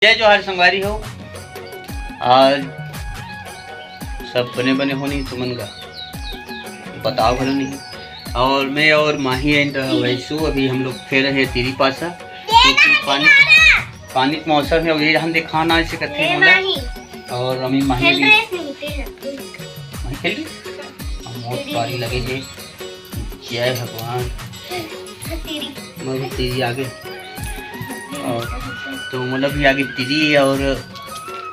जय जोहार संगवारी हो। आज सब बने बने हो नहीं तुमन का बताओ भलो नहीं। और मैं और माही एंड वैसू अभी हम लोग फिर रहे तिरी पासा क्योंकि पानी का मौसम है। ये हम दिखाना ऐसे करते हैं मोला और अमी माही भी खेल रही बहुत पारी लगे है। जय भगवान मैं तिरी आगे और तो मतलब भी आगे तिरी और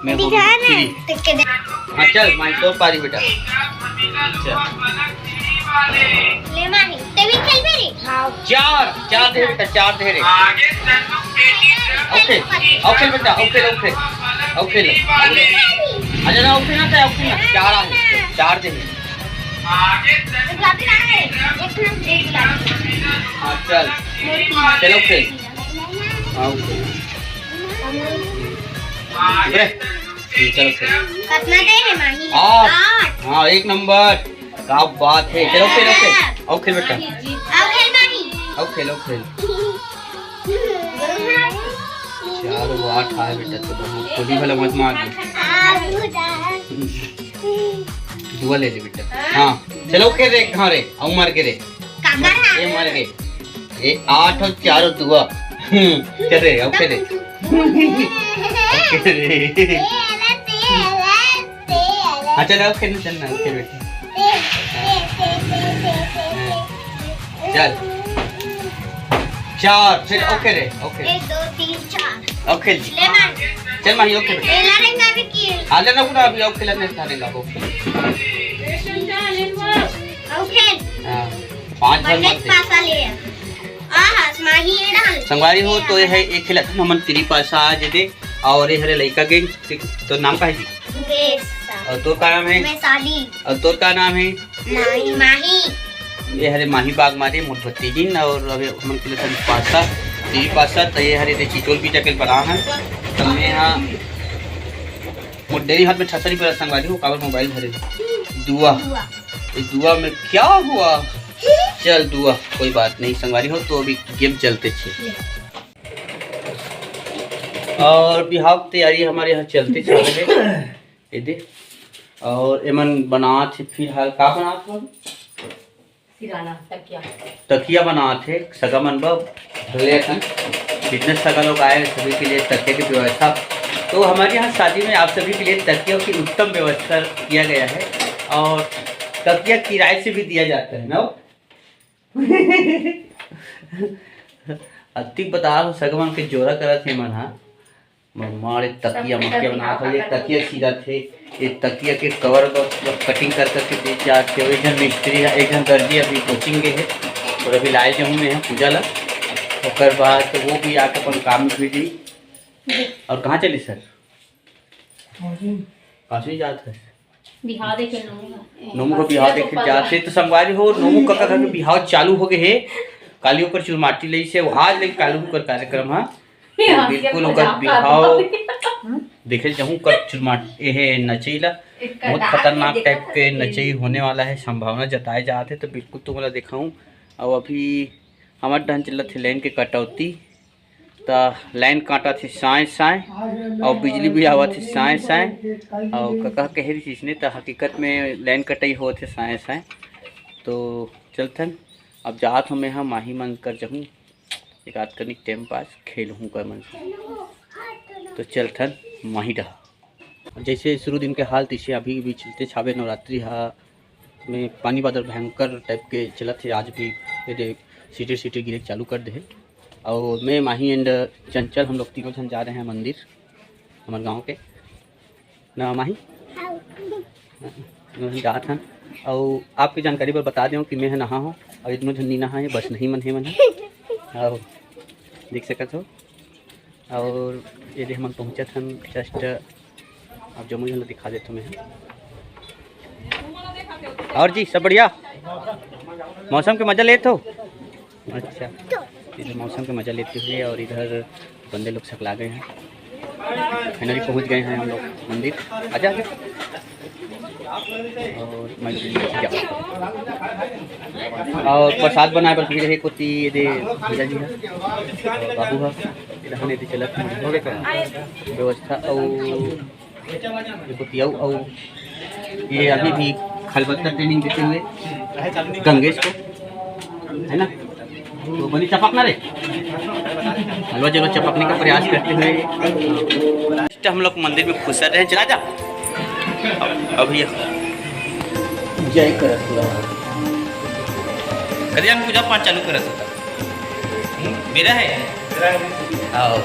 मैं हो तिरी। हाँ चल माही तो पारी बेटा चल ले माही तेरी खेल मेरी चार चार दे बेटा चार दे रे ओके ओके बेटा ओके ओके ओके अच्छा ना ओके ना ओके ना चार आ चार दे हाँ चल चलो खेल चलो कितना दे है माही? आठ। हाँ एक नंबर क्या बात है। चलो खेल आओ खेल बेटा आओ खेल माही आओ खेल चार वो आठ आए बेटा तो खुद ही भला मत मार दुआ ले ले बेटा। हाँ चलो खेल रे कहाँ रे आओ मार के रे ये मार के ये आठ और चार और दुआ चल रे आओ खेल रे हाँ चल आओ खेल चलना खेल बेटा चल चार फिर ओके रे ओके 1 2 3 4 ओके ले माही चल माही ओके बेटा लड़ेंगे भी की आले ना पूरा अभी ओके लेने थानेगा ओके आओ खेल हां पांच बार बड़े मारते पासा ले आहा माही ये डाल संगवारी हो तो ये है एक खिला हमन तिरी पासा आज दे और ये हरे लड़का के तो नाम का है जी और तो का नाम है मैं साली और तो का नाम है नहीं माही ये हरे माही बाग मारे मोटभत्ती दिन और अबे हमन के लिए पासा तिरी पासा तो ये हरे दे चिटोल पीटा के बना है तब मैं यहां मोडेरी हाथ में ठसरी पर संगवारी हो काबर मोबाइल धरे दुआ इस दुआ में क्या हुआ। चल दुआ कोई बात नहीं संगवारी हो तो अभी गेम चलते छे और बिहाव की तैयारी हमारे यहाँ चलते चल रहे ये दे और एमन बनात फिलहाल का बनात हो सिराना तकिया बनात है सगा मन भले बिजनेस सगा लोग आए सभी के लिए तकिया की व्यवस्था तो हमारे यहाँ शादी में आप सभी के लिए तकियों की उत्तम व्यवस्था किया गया है और तकिया किराए से भी दिया जाता है ना अतिक बता रहा सगमन के जोरा करा थे मन हाँ मारे तकिया मक्के बना था ये तकिया सीधा थे ये तकिया के कवर कटिंग कर करके दे चार थे एक जन मिस्त्री है एक जन दर्जी अभी कोचिंग गए है और अभी लाए जाऊँ मैं पूजा ला और बाद तो वो भी आकर अपन काम में भी दी और कहाँ चली सर काशी जात है बिहार देखे नोमू को बिहार देखे जाते तो संगवारी हो नोमू का के बिहार चालू हो गए है कालियों पर चुरमाटी लई से आज लेकिन कालू कर कार्यक्रम है बिल्कुल ओकर बिहाव देखे जाऊँ कर चुरमाट ये नचैला बहुत खतरनाक टाइप के नचई होने वाला है संभावना जताए जाते हैं तो बिल्कुल तो मैं दिखाऊँ और अभी हमारे डहन चलत थे लाइन के कटौती तो लाइन काटा थी साए साए और बिजली भी आवा थी साए साए और कह कह रही चीज़ ने तो हकीकत में लाइन कटाई हो थे साए साए तो चलथन अब जात हूँ मैं हाँ माही मन कर जाऊँ एक आध करनी टाइम पास खेल हूँ कर मन तो चलथन माही रहा जैसे शुरू दिन के हाल तीसे अभी भी चलते छावे नवरात्रि हा में पानी बादल भयंकर टाइप के चलत थे आज भी ये सीटे सीटे गिरे चालू कर दे और मैं माही एंड चंचल हम लोग तीनों जन जा रहे हैं मंदिर हमारे गांव के ना माही जात हैं और आपकी जानकारी पर बता दूँ कि मैं नहा हूँ और इतनों जन नहीं नहा है बस नहीं मन है और देख सकते हो और यदि हम पहुँचे थे जस्ट अब जम्मू जन दिखा देते मैं और जी सब बढ़िया मौसम के मज़ा लेते हो अच्छा इधर मौसम का मज़ा लेते हुए और इधर बंदे लोग सकला गए हैं फाइनली पहुंच गए हैं हम लोग मंदिर आजा और और प्रसाद बनाए पर रहे कोती दे भैया जी है बाबू है रहने दे चलत हो गए का व्यवस्था और बुतियाऊ और ये अभी भी खलबत्ता ट्रेनिंग देते हुए गंगेश को है ना, तो बनी चपकना रे हलवा जलो चपकने का प्रयास करते हुए हम लोग मंदिर में खुश रहे। चला जा अभी जय करत करिया पूजा पाठ चालू करत होता मेरा है आओ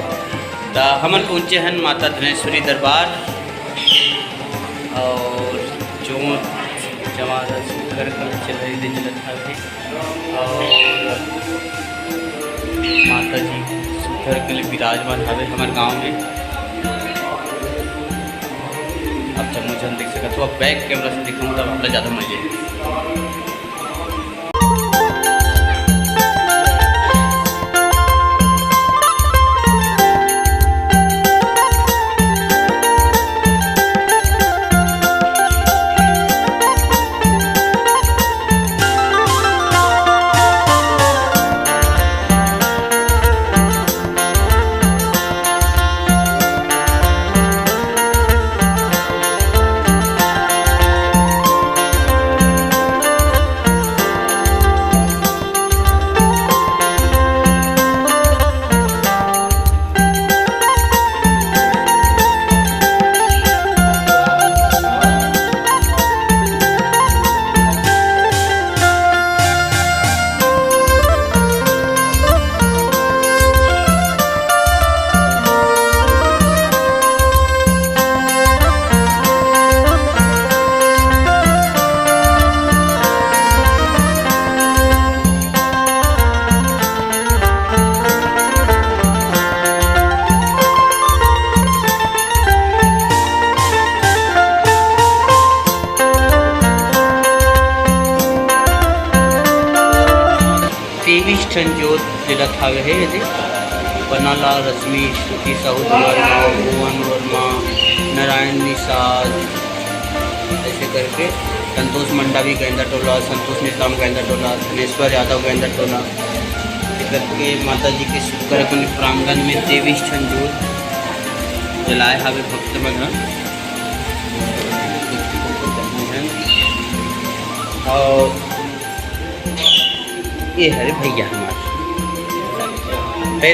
तो हमन पहुँचे हैं माता धनेश्वरी दरबार और जो जमात कर चल रही थी चलत और माता जी सुधर के लिए विराजमान हवे हमारे गांव में। अब जब मुझे देख सका तो अब बैक कैमरा से दिखाऊँ तब अपना ज़्यादा मजे। जोत दिलत हावे है यदि पन्नालाल रश्मि श्रुति साहू वर्मा भुवन वर्मा नारायण निषाद ऐसे करके संतोष मंडावी गेंदा टोला संतोष निजाम गेंदा टोला धनेश्वर यादव गेंदा टोला करके माता जी के शुक्रकुंड प्रांगण में 23 जोत जलाए हावे भक्त मन और ये हरे भैया हमारे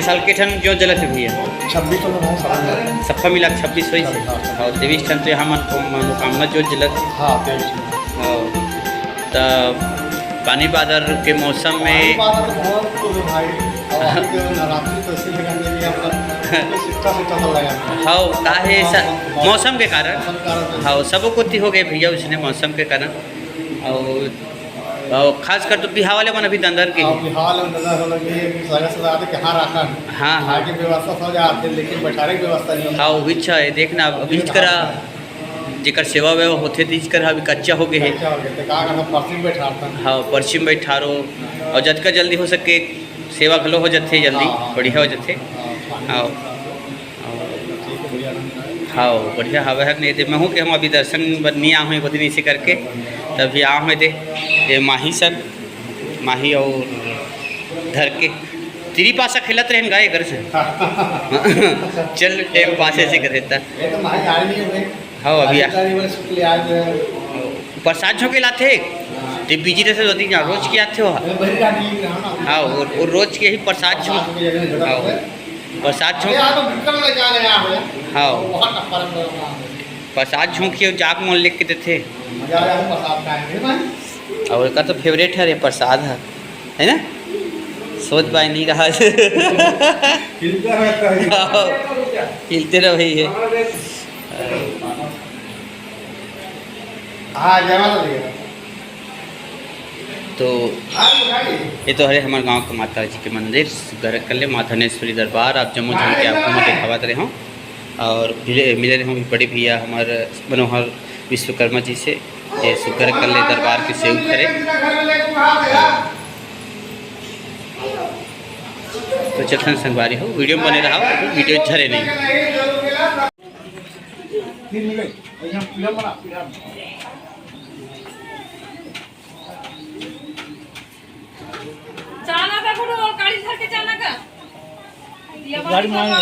साल के ठन जो जलत है भैया 26 सबका मिला 26 वही से और 23 ठन तो यहाँ मनोकामना जो जलत तो पानी बादल के मौसम में हाँ काहे मौसम के कारण हाँ सबको कुत्ती हो गए भैया उसने मौसम के कारण और खास कर तो बिहार वाले मन अभी दंदर के हाँ हाँ की व्यवस्था हो जाती लेकिन बैठाने की व्यवस्था नहीं हाँ वो इच्छा है देखना अभी करा जेकर सेवा वेवा होते तो इस अभी कच्चा हो गए है हाँ पर्ची में बैठा रो और जतका जल्दी हो सके सेवा घलो हो जाते जल्दी बढ़िया हो जाते हाँ हाँ बढ़िया हवा है नहीं तो मैं हूँ कि हम अभी दर्शन नहीं आ हुए दिन इसे करके तभी आ हुए थे ये माही सर माही और धर के तिरी पासा खेलत रहे गाय घर से चल टाइम पासे से कर देता हाँ अभी प्रसाद झोंके लाते तो बिजी रहे होती रोज के आते हो हाँ और रोज के ही प्रसाद झोंक हाँ प्रसाद झोंक हाँ प्रसाद झोंकिए जाग मोल लेके देते और इसका तो फेवरेट है रे प्रसाद है ना सोच पाए नहीं रहा हिलते रहो भाई है तो ये तो है हमारे गांव के माता जी के मंदिर घर कर ले माता धनेश्वरी दरबार आप जम्मू झम के आपको मैं दिखावत रहे हों और मिले रहे हों बड़े भैया हमारे मनोहर विश्वकर्मा जी से ये शुक्र कर ले दरबार की सेव करे तो चलते संगवारी हो वीडियो में बने रहा वीडियो झरे नहीं जाना था और गाड़ी धर के जाना का गाड़ी मांग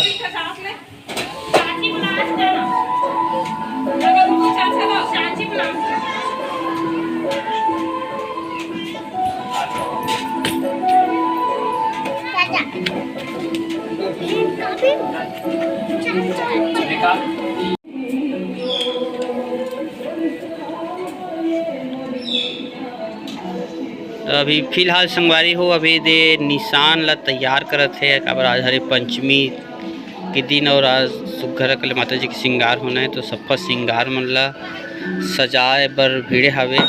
अभी फिलहाल संगवारी हो अभी दे निशान ला तैयार करत है। काबर आज हरे पंचमी के दिन और आज सुघर कले माता जी के श्रृंगार होना है, तो सबका श्रृंगार मन ला सजाए बर भीड़े हावे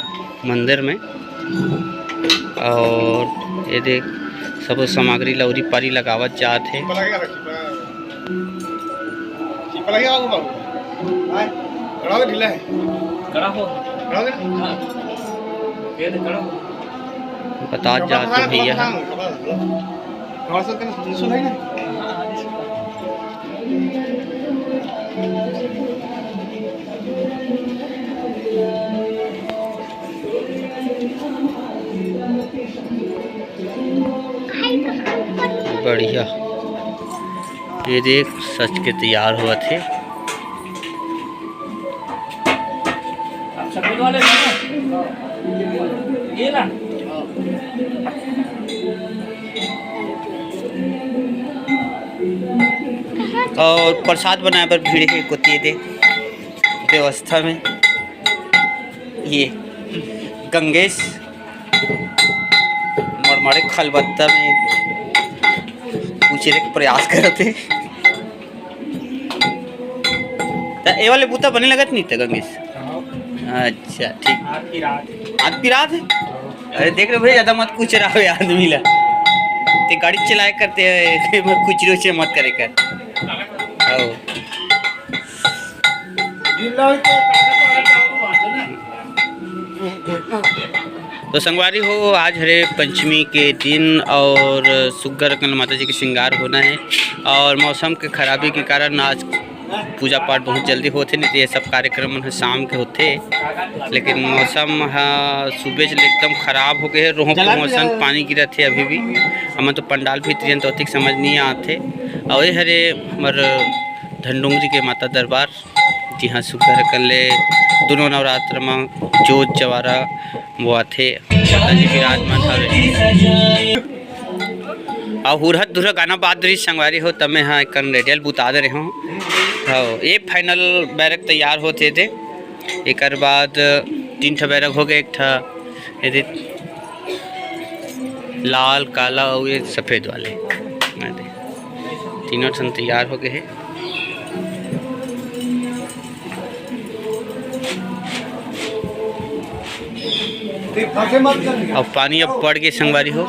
मंदिर में। और ये देख सब सामग्री लौरी पारी लगावत जात है। ढीला है कड़ा हो बता जाते भैया बढ़िया। ये देख सच के तैयार हुआ थे। सफेद वाले ये ना और प्रसाद बनाए पर भीड़ के कोती दे व्यवस्था में ये गंगेश मरमरे खलबत्ता में पूछे के प्रयास करते। ये वाले बूता बने लगत नहीं था गंगेश। अच्छा ठीक आज की रात है। अरे देख रहे भाई ज़्यादा मत कुछ रहा है आदमी ला ते गाड़ी चलाए करते हैं कुछ रोचे मत करे कर। तो संगवारी हो आज हरे पंचमी के दिन और सुग्गर कल माता जी के श्रृंगार होना है। और मौसम के खराबी के कारण आज पूजा पाठ बहुत जल्दी होते नहीं, तो ये सब कार्यक्रम शाम के होते। लेकिन मौसम सुबह से एकदम ख़राब हो गए है। रोह को मौसम पानी गिरा थे अभी भी हम तो पंडाल भी तुरंत तो अधिक समझ नहीं आते। और ये हरे हमार धनडोंगरी के माता दरबार जी हाँ सुघर कले दोनों नवरात्र में जोत जवारा वो आते माता जी विराजमान हवे। और हुरहत दुरह गाना बाद रही संगवारी हो तब मैं हाँ एक रेडियल बुता दे रहे हूँ। हाँ एक फाइनल बैरक तैयार होते थे। एक बाद 3 ठा बैरक हो गए। एक ठा यदि लाल काला और ये सफ़ेद वाले तीनों ठन तैयार हो गए हैं। और पानी अब पड़ गए संगवारी हो।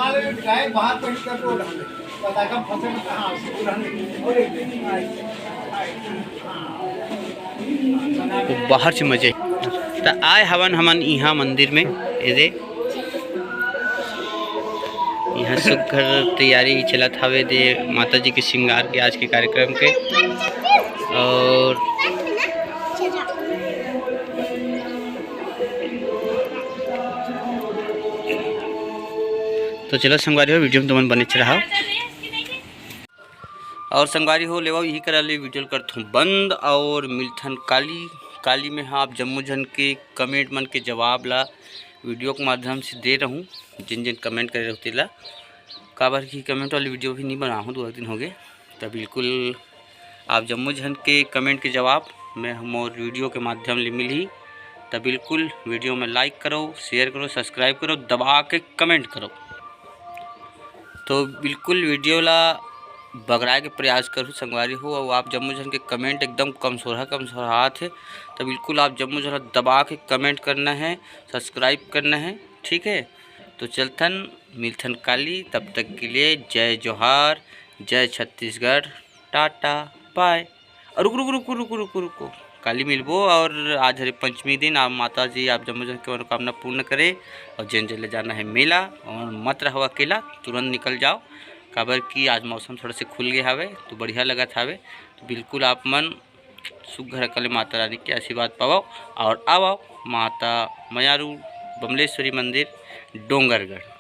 तो बाहर से मजे तो आए हवन हमन यहाँ मंदिर में ये यहाँ सुघर तैयारी चलत हवे दे माता जी के श्रृंगार के आज के कार्यक्रम के। और तो चलो संगवारी हो वीडियो में तुमन बने रहा। और संगवारी हो लेवा यही करा ले वीडियो करथूँ बंद और मिलथन काली में हाँ आप जम्मू जन के कमेंट मन के जवाब ला वीडियो के माध्यम से दे रहूँ। जिन जिन कमेंट करे रहती ला काबर की कमेंट वाली वीडियो भी नहीं बनाऊँ 2 दिन हो गए। तो बिल्कुल आप जम्मू जन के कमेंट के जवाब मैं हमारे वीडियो के माध्यम ले मिल ही। तो बिल्कुल वीडियो में लाइक करो, शेयर करो, सब्सक्राइब करो, दबा के कमेंट करो। तो बिल्कुल वीडियो ला बगराए के प्रयास करूँ संगवारी हो। और आप जम्मू जन के कमेंट एकदम कमसोरा थे। तो बिल्कुल आप जम्मू जन दबा के कमेंट करना है, सब्सक्राइब करना है, ठीक है। तो चलथन मिलथन काली, तब तक के लिए जय जोहार, जय छत्तीसगढ़, टाटा बाय। और रुको काली मिलबो। और आज हरे पंचमी दिन आप माता जी आप जम्मू जन की मनोकामना पूर्ण करे। और जन जले जाना है मेला और मत रहो अकेला, तुरंत निकल जाओ। काबर की आज मौसम थोड़ा से खुल गया हवे तो बढ़िया लगत हवे। तो बिल्कुल आप मन सुघर कले माता रानी के आशीर्वाद पाओ और आओ माता मयारू बमलेश्वरी मंदिर डोंगरगढ़।